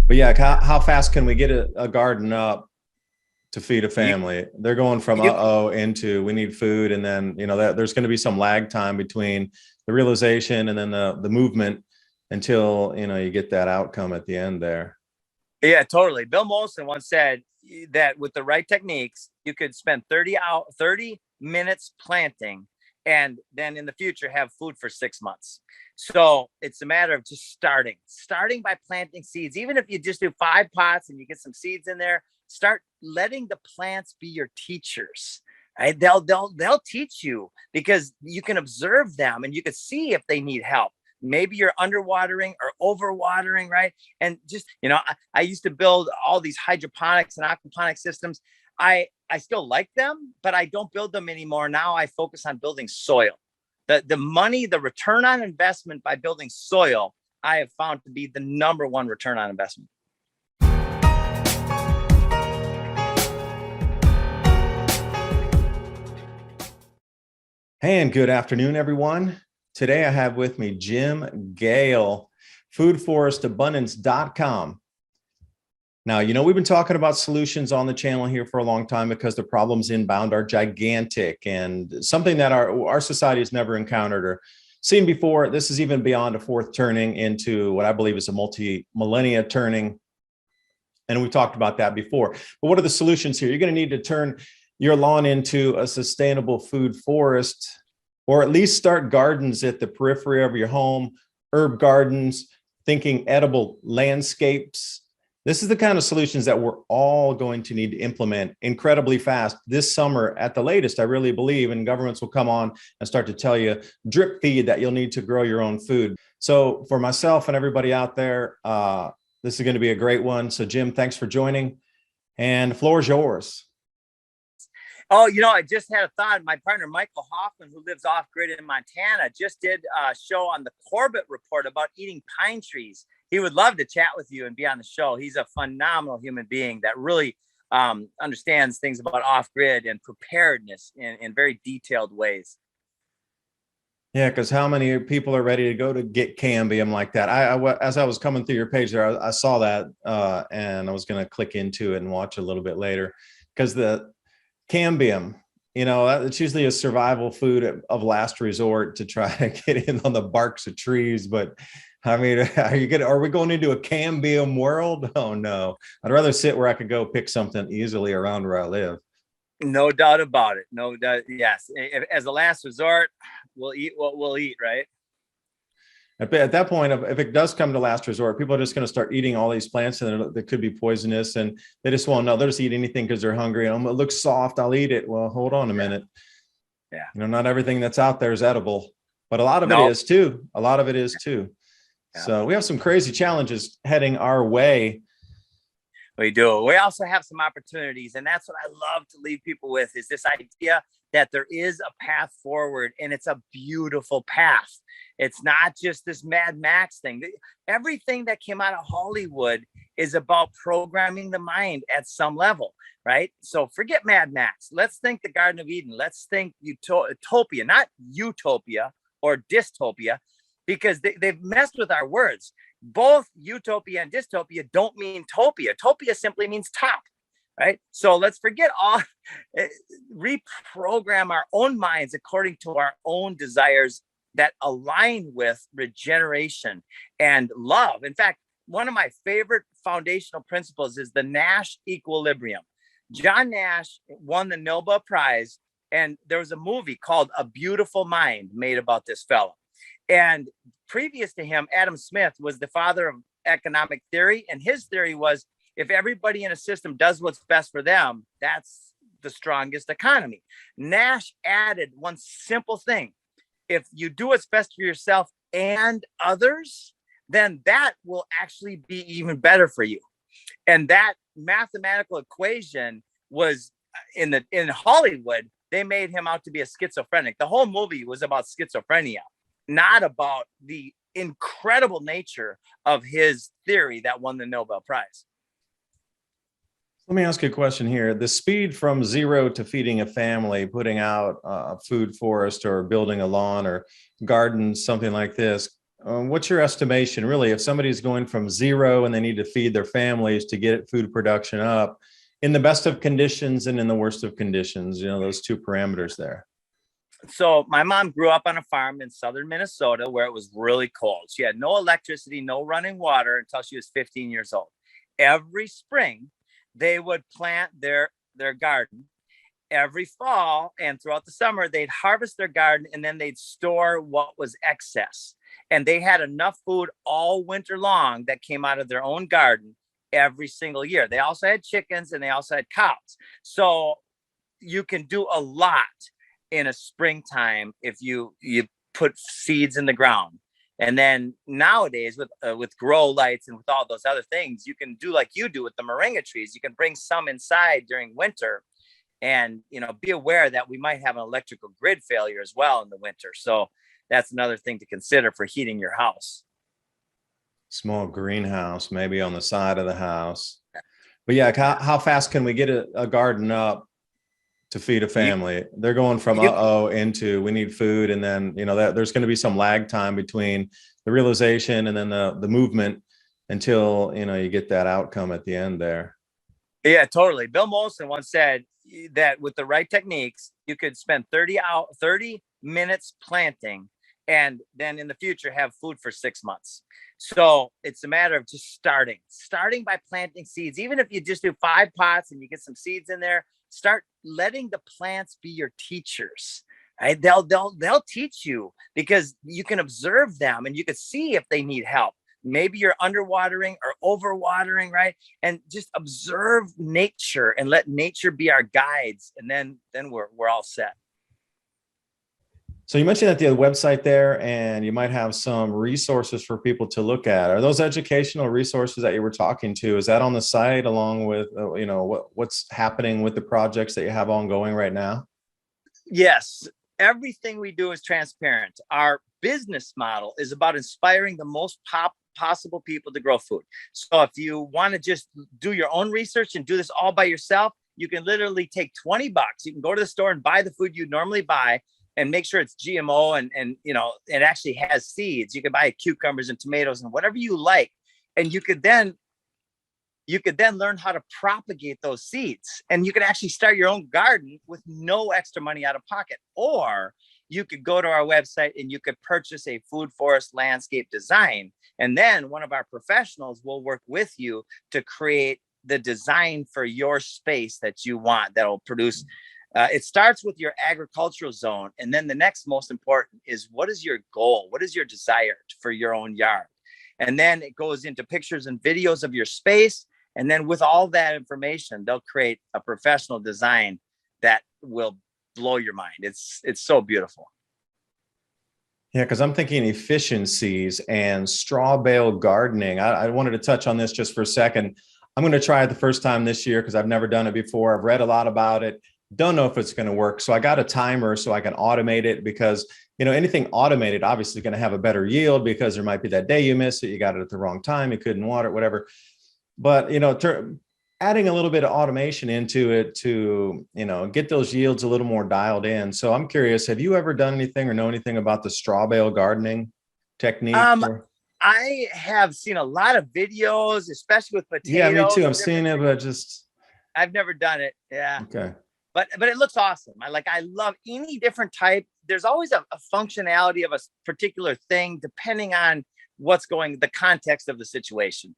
But yeah, how fast can we get a garden up to feed a You, family? They're going from you, into we need food, and then there's going to be some lag time between the realization and then the movement until you get that outcome at the end there. yeah, totally. Bill Mollison once said that with the right techniques, you could spend 30 minutes planting, and then in the future have food for 6 months. So it's a matter of just starting by planting seeds. Even if you just do 5 pots and you get some seeds in there, start letting the plants be your teachers. Right? They'll teach you because you can observe them and you can see if they need help. Maybe you're underwatering or overwatering, right? And just, I used to build all these hydroponics and aquaponics systems. I still like them, but I don't build them anymore. Now I focus on building soil. The return on investment by building soil, I have found to be the number one return on investment. Hey, and good afternoon, everyone. Today I have with me Jim Gayle, foodforestabundance.com. Now, we've been talking about solutions on the channel here for a long time because the problems inbound are gigantic and something that our society has never encountered or seen before. This is even beyond a fourth turning into what I believe is a multi-millennia turning. And we talked about that before. But what are the solutions here? You're going to need to turn your lawn into a sustainable food forest, or at least start gardens at the periphery of your home, herb gardens, thinking edible landscapes. This is the kind of solutions that we're all going to need to implement incredibly fast this summer at the latest, I really believe, and governments will come on and start to tell you drip feed that you'll need to grow your own food. So for myself and everybody out there, this is going to be a great one. So Jim, thanks for joining, and the floor is yours. Oh, I just had a thought. My partner, Michael Hoffman, who lives off grid in Montana, just did a show on the Corbett Report about eating pine trees. He would love to chat with you and be on the show. He's a phenomenal human being that really understands things about off grid and preparedness in very detailed ways. Yeah, because how many people are ready to go to get cambium like that? As I was coming through your page there, I saw that and I was going to click into it and watch a little bit later, because the cambium, it's usually a survival food of last resort to try to get in on the barks of trees. But I mean, are we going into a cambium world? Oh no, I'd rather sit where I could go pick something easily around where I live. No doubt about it. No doubt. Yes. As a last resort, we'll eat what we'll eat, right? At that point, if it does come to last resort, people are just going to start eating all these plants and that could be poisonous, and they just won't know. They'll just eat anything because they're hungry. It looks soft, I'll eat it. Well, hold on a minute. Yeah. Not everything that's out there is edible, but a lot of it is too. A lot of it is too. Yeah. So we have some crazy challenges heading our way. We do. We also have some opportunities, and that's what I love to leave people with, is this idea that there is a path forward, and it's a beautiful path. It's not just this Mad Max thing. Everything that came out of Hollywood is about programming the mind at some level, right? So forget Mad Max. Let's think the Garden of Eden. Let's think Topia, not utopia or dystopia, because they've messed with our words. Both utopia and dystopia don't mean topia. Topia simply means top, right? So let's forget all, reprogram our own minds according to our own desires that align with regeneration and love. In fact, one of my favorite foundational principles is the Nash Equilibrium. John Nash won the Nobel Prize, and there was a movie called A Beautiful Mind made about this fellow. And previous to him, Adam Smith was the father of economic theory. And his theory was, if everybody in a system does what's best for them, that's the strongest economy. Nash added one simple thing. If you do what's best for yourself and others, then that will actually be even better for you. And that mathematical equation was in Hollywood, they made him out to be a schizophrenic. The whole movie was about schizophrenia, not about the incredible nature of his theory that won the Nobel Prize. Let me ask you a question here. The speed from zero to feeding a family, putting out a food forest or building a lawn or garden, something like this, What's your estimation, really, if somebody's going from zero and they need to feed their families to get food production up in the best of conditions and in the worst of conditions, those two parameters there? So my mom grew up on a farm in southern Minnesota where it was really cold. She had no electricity, no running water until she was 15 years old. Every spring, they would plant their garden. Every fall and throughout the summer, they'd harvest their garden and then they'd store what was excess. And they had enough food all winter long that came out of their own garden every single year. They also had chickens and they also had cows. So you can do a lot in a springtime if you put seeds in the ground. And then nowadays with grow lights and with all those other things, you can do like you do with the moringa trees. You can bring some inside during winter and be aware that we might have an electrical grid failure as well in the winter. So that's another thing to consider for heating your house. Small greenhouse maybe on the side of the house. But yeah, how fast can we get a garden up to feed a family? They're going from into we need food, and then that there's going to be some lag time between the realization and then the movement until you get that outcome at the end there. Yeah, totally. Bill Molson once said that with the right techniques, you could spend 30 minutes planting and then in the future have food for 6 months. So it's a matter of just starting by planting seeds. Even if you just do 5 pots and you get some seeds in there, start letting the plants be your teachers. Right? They'll teach you because you can observe them and you can see if they need help. Maybe you're underwatering or overwatering, right? And just observe nature and let nature be our guides. And then we're all set. So you mentioned that the website there, and you might have some resources for people to look at. Are those educational resources that you were talking to? Is that on the site along with, what's happening with the projects that you have ongoing right now? Yes. Everything we do is transparent. Our business model is about inspiring the most possible people to grow food. So if you want to just do your own research and do this all by yourself, you can literally take $20. You can go to the store and buy the food you normally buy and make sure it's GMO and it actually has seeds. You can buy cucumbers and tomatoes and whatever you like. And you could then learn how to propagate those seeds, and you could actually start your own garden with no extra money out of pocket. Or you could go to our website and you could purchase a food forest landscape design. And then one of our professionals will work with you to create the design for your space that you want that will produce. It starts with your agricultural zone. And then the next most important is, what is your goal? What is your desire for your own yard? And then it goes into pictures and videos of your space. And then with all that information, they'll create a professional design that will blow your mind. It's so beautiful. Yeah, because I'm thinking efficiencies and straw bale gardening. I wanted to touch on this just for a second. I'm going to try it the first time this year because I've never done it before. I've read a lot about it. Don't know if it's going to work. So I got a timer so I can automate it, because anything automated obviously is going to have a better yield, because there might be that day you miss it, you got it at the wrong time, you couldn't water it, whatever. But adding a little bit of automation into it to get those yields a little more dialed in. So I'm curious, have you ever done anything or know anything about the straw bale gardening technique? I have seen a lot of videos, especially with potatoes. Yeah, me too. I've seen it, but I've never done it. Yeah. Okay. But it looks awesome. I love any different type. There's always a functionality of a particular thing depending on the context of the situation.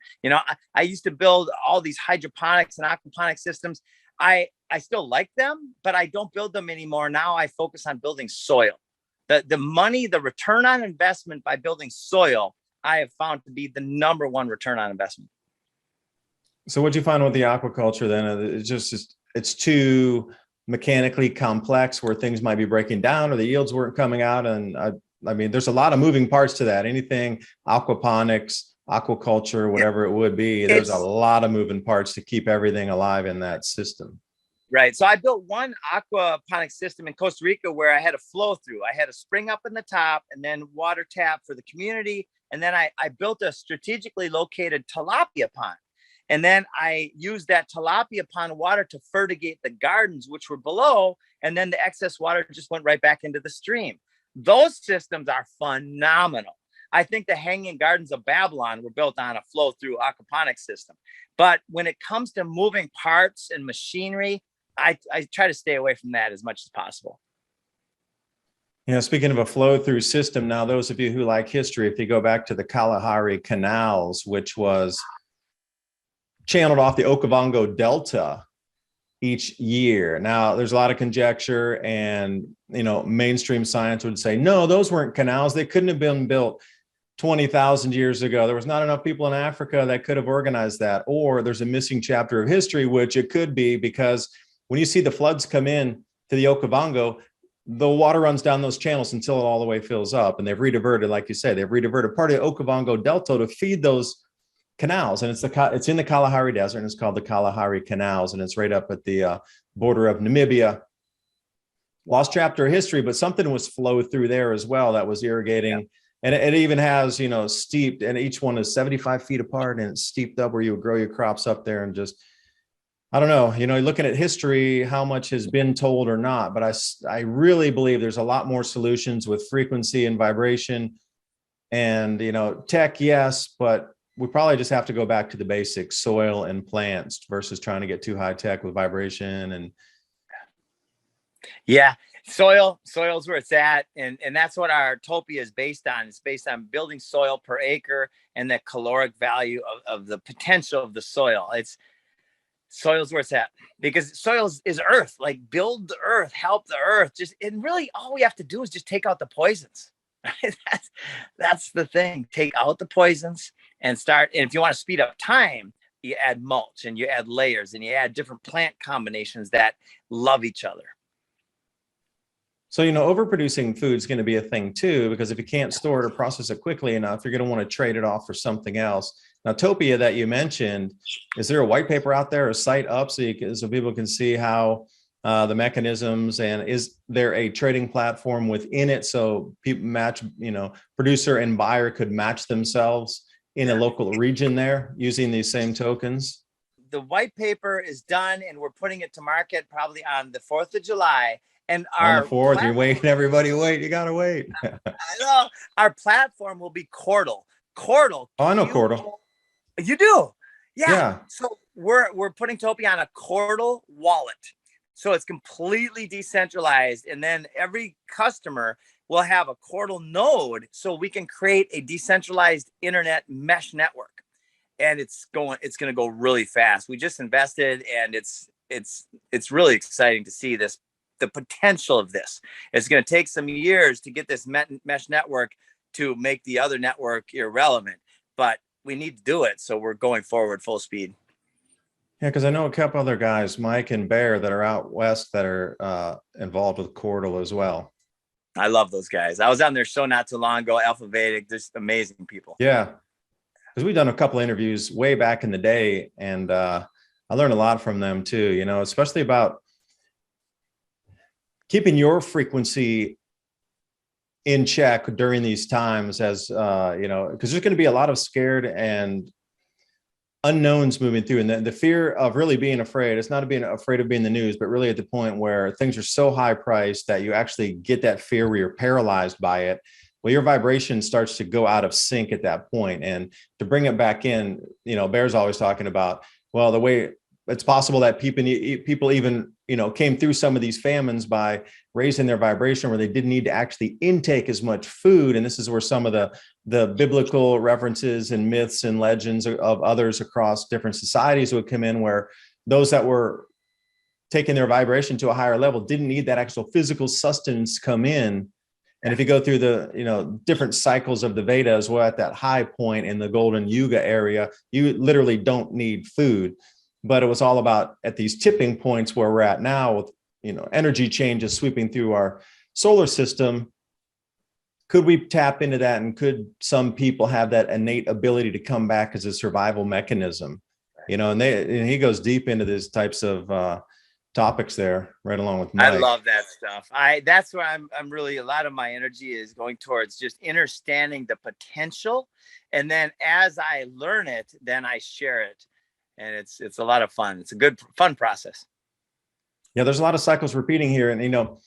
I used to build all these hydroponics and aquaponics systems. I still like them, but I don't build them anymore. Now I focus on building soil. The return on investment by building soil, I have found to be the number one return on investment. So what'd you find with the aquaculture then? It's too mechanically complex where things might be breaking down or the yields weren't coming out. And I mean, there's a lot of moving parts to that. Anything aquaponics, aquaculture, whatever it would be, there's a lot of moving parts to keep everything alive in that system. Right. So I built one aquaponics system in Costa Rica where I had a flow through. I had a spring up in the top and then water tap for the community. And then I built a strategically located tilapia pond. And then I used that tilapia pond water to fertigate the gardens, which were below. And then the excess water just went right back into the stream. Those systems are phenomenal. I think the Hanging Gardens of Babylon were built on a flow through aquaponics system. But when it comes to moving parts and machinery, I try to stay away from that as much as possible. You know, speaking of a flow through system, now those of you who like history, if you go back to the Kalahari canals, which was channeled off the Okavango Delta each year. Now, there's a lot of conjecture, and mainstream science would say, no, those weren't canals. They couldn't have been built 20,000 years ago. There was not enough people in Africa that could have organized that. Or there's a missing chapter of history, which it could be, because when you see the floods come in to the Okavango, the water runs down those channels until it all the way fills up. And they've rediverted, like you say, they've rediverted part of the Okavango Delta to feed those canals. And it's in the Kalahari Desert, and it's called the Kalahari Canals. And it's right up at the border of Namibia. Lost chapter of history, but something was flowed through there as well that was irrigating. Yeah. And it even has, steeped, and each one is 75 feet apart, and it's steeped up where you would grow your crops up there. And just, I don't know, looking at history, how much has been told or not, but I really believe there's a lot more solutions with frequency and vibration and, tech, yes, but we probably just have to go back to the basics, soil and plants, versus trying to get too high tech with vibration. And yeah, soil's where it's at. And that's what our Topia is based on. It's based on building soil per acre and the caloric value of the potential of the soil. Soil's where it's at, because soil is earth. Like, build the earth, help the earth. And really all we have to do is just take out the poisons. That's the thing. Take out the poisons and start. And if you want to speed up time, you add mulch and you add layers and you add different plant combinations that love each other. So, overproducing food is going to be a thing too, because if you can't store it or process it quickly enough, you're going to want to trade it off for something else. Now, Topia that you mentioned, is there a white paper out there, a site up so people can see how the mechanisms, and is there a trading platform within it so people match, producer and buyer could match themselves in a local region there using these same tokens? The white paper is done, and we're putting it to market probably on the 4th of July. And on the 4th, you're waiting, everybody wait, you gotta wait. I know. Our platform will be Chordal. Chordal. Oh, I know Chordal. You do? Yeah. So we're putting Topia on a Chordal wallet. So it's completely decentralized. And then every customer will have a Chordal node, so we can create a decentralized internet mesh network. And it's going to go really fast. We just invested, and it's really exciting to see this. The potential of this. It's going to take some years to get this mesh network to make the other network irrelevant, but we need to do it. So we're going forward full speed. Yeah, because I know a couple other guys, Mike and Bear, that are out west that are involved with Chordal as well. I love those guys. I was on their show not too long ago, Alpha Vedic. Just amazing people. Yeah, because we've done a couple of interviews way back in the day, and I learned a lot from them too, especially about keeping your frequency in check during these times, as because there's going to be a lot of scared and unknowns moving through, and the fear of really being afraid. It's not being afraid of being the news, but really at the point where things are so high priced that you actually get that fear where you're paralyzed by it. Well, your vibration starts to go out of sync at that point. And to bring it back in, Bear's always talking about, well, the way it's possible that people even, came through some of these famines by raising their vibration where they didn't need to actually intake as much food. And this is where some of the biblical references and myths and legends of others across different societies would come in, where those that were taking their vibration to a higher level didn't need that actual physical sustenance come in. And if you go through the, different cycles of the Vedas, we're at that high point in the Golden Yuga area, you literally don't need food. But it was all about at these tipping points where we're at now with, energy changes sweeping through our solar system. Could we tap into that? And could some people have that innate ability to come back as a survival mechanism? And he goes deep into these types of topics there, right along with Mike. I love that stuff. That's where I'm really, a lot of my energy is going towards just understanding the potential. And then as I learn it, then I share it. And it's a lot of fun. It's a good, fun process. Yeah, there's a lot of cycles repeating here. And,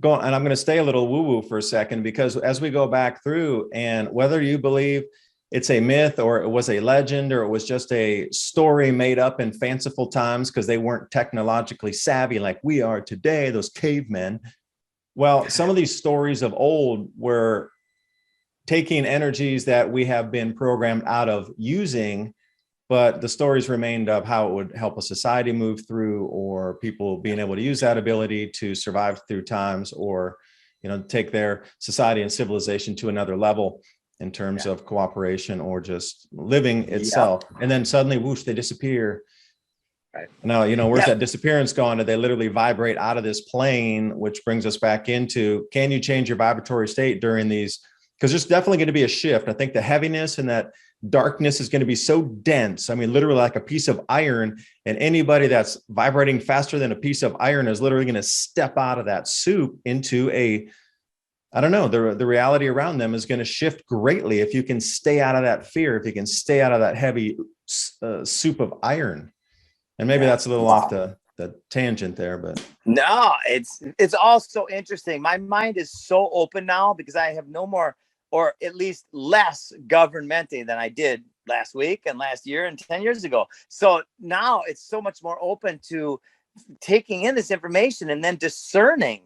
go, and I'm going to stay a little woo-woo for a second, because as we go back through, and whether you believe it's a myth or it was a legend or it was just a story made up in fanciful times because they weren't technologically savvy like we are today, those cavemen. Well, some of these stories of old were taking energies that we have been programmed out of using, but the stories remained of how it would help a society move through, or people being able to use that ability to survive through times, or, you know, take their society and civilization to another level in terms of cooperation or just living itself. And then suddenly, whoosh, they disappear. Right. Now, you know, where's that disappearance gone? Did they literally vibrate out of this plane, which brings us back into, can you change your vibratory state during these? Because there's definitely going to be a shift. I think the heaviness and that darkness is going to be so dense. I mean, literally like a piece of iron, and anybody that's vibrating faster than a piece of iron is literally going to step out of that soup into a, I don't know, the reality around them is going to shift greatly if you can stay out of that fear, if you can stay out of that heavy soup of iron. And maybe that's a little off the tangent there, but no, it's all so interesting. My mind is so open now because I have no more, or at least less governmenting than I did last week and last year and 10 years ago. So now it's so much more open to taking in this information and then discerning,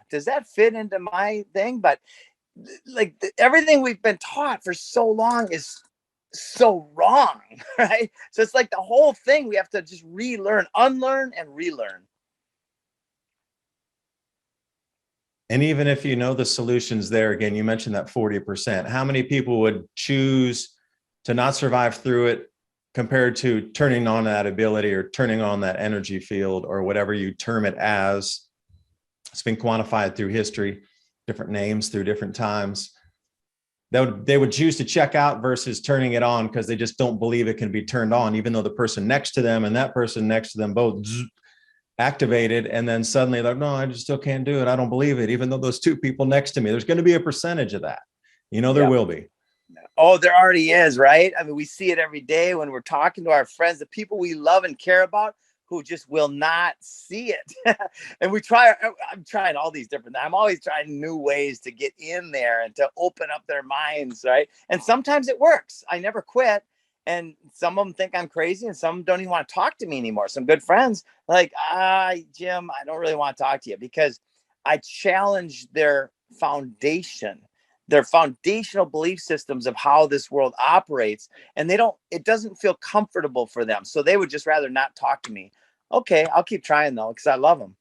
does that fit into my thing? But like everything we've been taught for so long is so wrong, right? So it's like the whole thing we have to just relearn, unlearn and relearn. and even if you know the solutions there, again, you mentioned that 40%, how many people would choose to not survive through it compared to turning on that ability or turning on that energy field or whatever you term it as? It's been quantified through history, different names through different times. They would choose to check out versus turning it on because they just don't believe it can be turned on, even though the person next to them and that person next to them both activated. And then suddenly they're like, no, I just still can't do it. I don't believe it. Even though those two people next to me, there's going to be a percentage of that. You know, there will be. Oh, there already is, right? I mean, we see it every day when we're talking to our friends, the people we love and care about, who just will not see it. And I'm trying all these different, I'm always trying new ways to get in there and to open up their minds, right? And sometimes it works. I never quit. And some of them think I'm crazy, and some don't even want to talk to me anymore. Some good friends like, Jim, I don't really want to talk to you, because I challenge their foundation, their foundational belief systems of how this world operates. And it doesn't feel comfortable for them. So they would just rather not talk to me. Okay, I'll keep trying though, because I love them.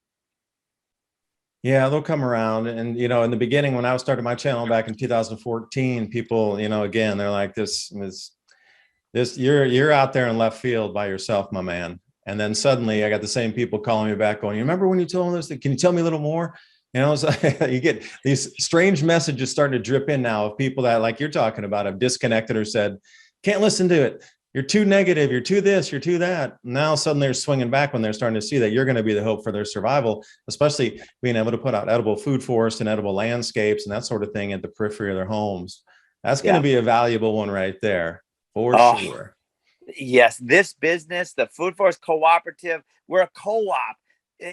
Yeah, they'll come around. And, you know, in the beginning, when I was starting my channel back in 2014, people, you know, again, they're like, this, you're out there in left field by yourself, my man. And then suddenly I got the same people calling me back going, you remember when you told us that? Can you tell me a little more? You know, so you get these strange messages starting to drip in now of people that, like you're talking about, have disconnected or said, can't listen to it. You're too negative. You're too this, you're too that. Now suddenly they're swinging back when they're starting to see that you're going to be the hope for their survival, especially being able to put out edible food forests and edible landscapes and that sort of thing at the periphery of their homes. That's going to be a valuable one right there for sure. Yes, this business, the Food Forest Cooperative, we're a co-op.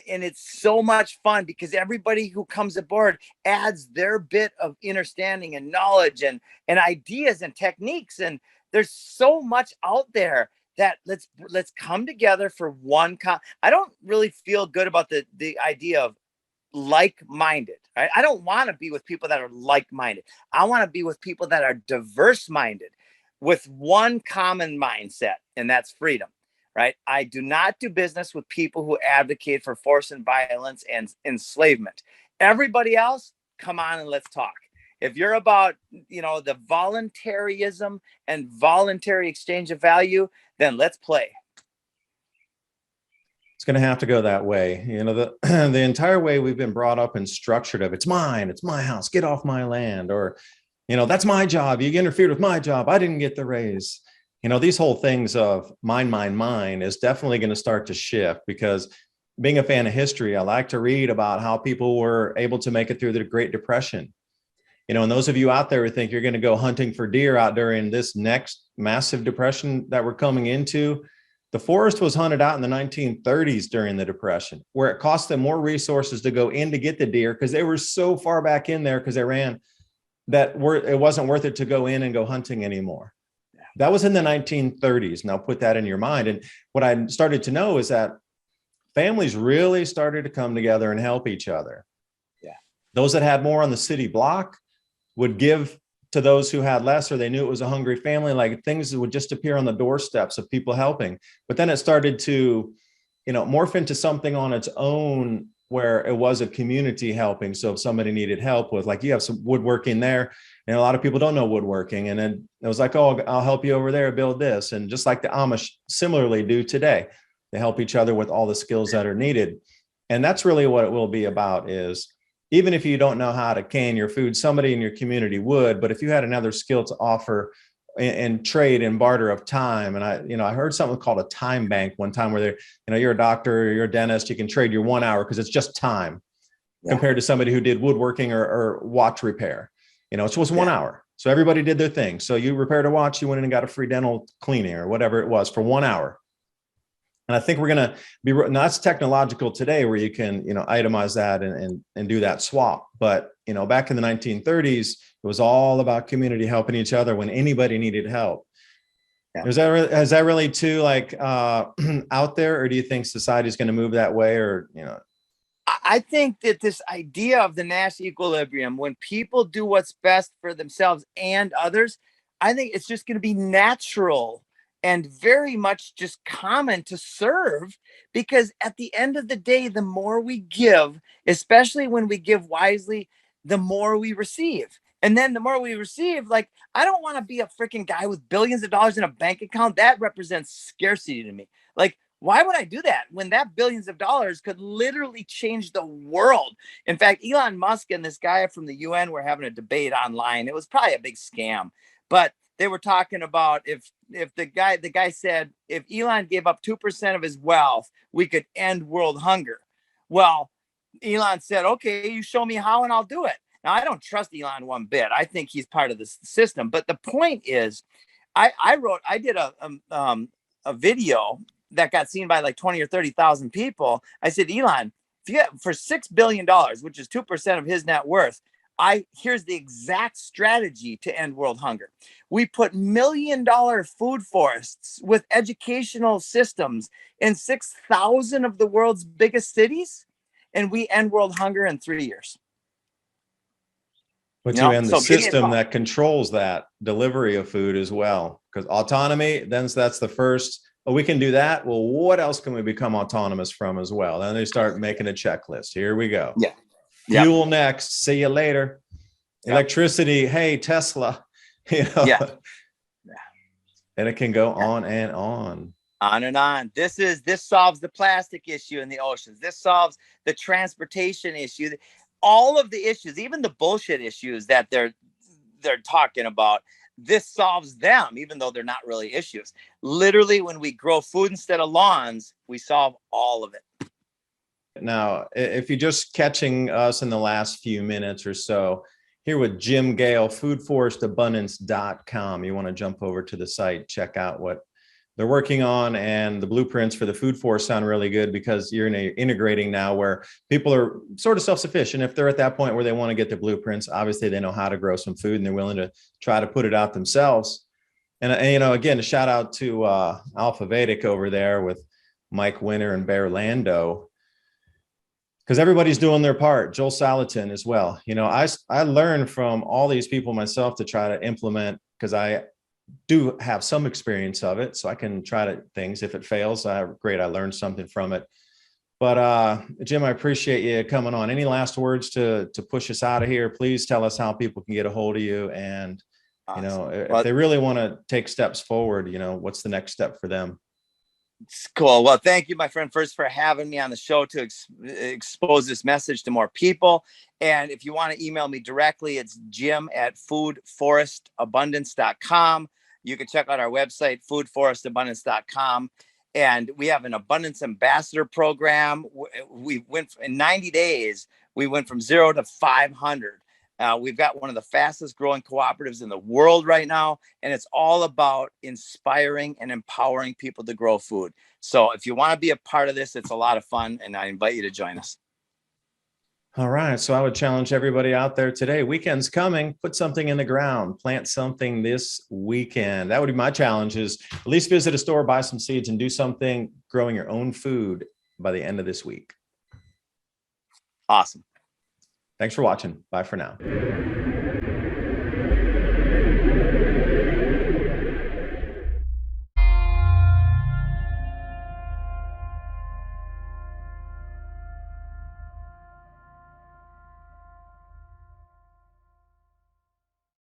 And it's so much fun because everybody who comes aboard adds their bit of understanding and knowledge and ideas and techniques. And there's so much out there that let's come together for one. I don't really feel good about the idea of like-minded. Right? I don't want to be with people that are like-minded. I want to be with people that are diverse-minded with one common mindset, and that's freedom. Right? I do not do business with people who advocate for force and violence and enslavement. Everybody else, come on and let's talk. If you're about, you know, the voluntarism and voluntary exchange of value, then let's play. It's going to have to go that way. You know, the entire way we've been brought up and structured of it's mine, it's my house, get off my land, or, you know, that's my job. You interfered with my job. I didn't get the raise. You know, these whole things of mine is definitely going to start to shift, because being a fan of history, I like to read about how people were able to make it through the Great Depression. You know, and those of you out there who think you're going to go hunting for deer out during this next massive depression that we're coming into, The forest was hunted out in the 1930s during the Depression, where it cost them more resources to go in to get the deer because they were so far back in there because they ran that it wasn't worth it to go in and go hunting anymore. That was in the 1930s. Now put that in your mind. And what I started to know is that families really started to come together and help each other. Yeah. Those that had more on the city block would give to those who had less, or they knew it was a hungry family. Like things would just appear on the doorsteps of people helping. But then it started to, morph into something on its own where it was a community helping. So if somebody needed help with, like, you have some woodworking there, and a lot of people don't know woodworking. And then it was like, oh, I'll help you over there build this. And just like the Amish similarly do today, they help each other with all the skills that are needed. And that's really what it will be about, is even if you don't know how to can your food, somebody in your community would. But if you had another skill to offer and trade and barter of time, and I heard something called a time bank one time where you're a doctor or you're a dentist, you can trade your 1 hour because it's just time compared to somebody who did woodworking or watch repair. It was 1 hour. So everybody did their thing. So you repaired a watch, you went in and got a free dental cleaning or whatever it was for 1 hour. And I think we're going to be, now that's technological today where you can, itemize that and do that swap. But, back in the 1930s, it was all about community helping each other when anybody needed help. Yeah. Is that really too out there, or do you think society is going to move that way, or, I think that this idea of the Nash equilibrium, when people do what's best for themselves and others, I think it's just going to be natural and very much just common to serve, because at the end of the day, the more we give, especially when we give wisely, the more we receive. And then the more we receive, like, I don't want to be a freaking guy with billions of dollars in a bank account. That represents scarcity to me. Like, why would I do that when that billions of dollars could literally change the world? In fact, Elon Musk and this guy from the UN were having a debate online. It was probably a big scam, but they were talking about if the guy said, if Elon gave up 2% of his wealth, we could end world hunger. Well, Elon said, okay, you show me how and I'll do it. Now, I don't trust Elon one bit. I think he's part of the system. But the point is, I did a video that got seen by like 20 or 30,000 people. I said, Elon, if you for $6 billion, which is 2% of his net worth, here's the exact strategy to end world hunger. We put $1 million food forests with educational systems in 6,000 of the world's biggest cities, and we end world hunger in 3 years. But you end the system that controls that delivery of food as well, because autonomy, then that's the first. Oh, we can do that. Well, what else can we become autonomous from as well? Then they start making a checklist. Here we go. Yeah. Fuel next. See you later. Yep. Electricity. Hey, Tesla. Yeah. And it can go on and on. On and on. This solves the plastic issue in the oceans. This solves the transportation issue. All of the issues, even the bullshit issues that they're talking about, this solves them, even though they're not really issues. Literally, when we grow food instead of lawns, we solve all of it. Now, if you're just catching us in the last few minutes or so, here with Jim Gayle, foodforestabundance.com. You want to jump over to the site, check out what they're working on, and the blueprints for the food forest sound really good, because you're integrating now where people are sort of self-sufficient. If they're at that point where they want to get the blueprints, obviously they know how to grow some food and they're willing to try to put it out themselves. And again, a shout out to Alpha Vedic over there with Mike Winter and Bear Lando, because everybody's doing their part. Joel Salatin as well. I learned from all these people myself to try to implement, because I do have some experience of it, so I can try to things. If it fails, great, I learned something from it. But Jim, I appreciate you coming on. Any last words to push us out of here? Please tell us how people can get a hold of you, and awesome. If they really want to take steps forward, what's the next step for them? It's cool. Well, thank you, my friend, first for having me on the show to expose this message to more people. And if you want to email me directly, it's jim@foodforestabundance.com. You can check out our website, foodforestabundance.com. And we have an abundance ambassador program. We went in 90 days. We went from 0 to 500 We've got one of the fastest growing cooperatives in the world right now, and it's all about inspiring and empowering people to grow food. So if you want to be a part of this, it's a lot of fun, and I invite you to join us. All right. So I would challenge everybody out there today. Weekend's coming. Put something in the ground. Plant something this weekend. That would be my challenge, is at least visit a store, buy some seeds, and do something growing your own food by the end of this week. Awesome. Thanks for watching. Bye for now.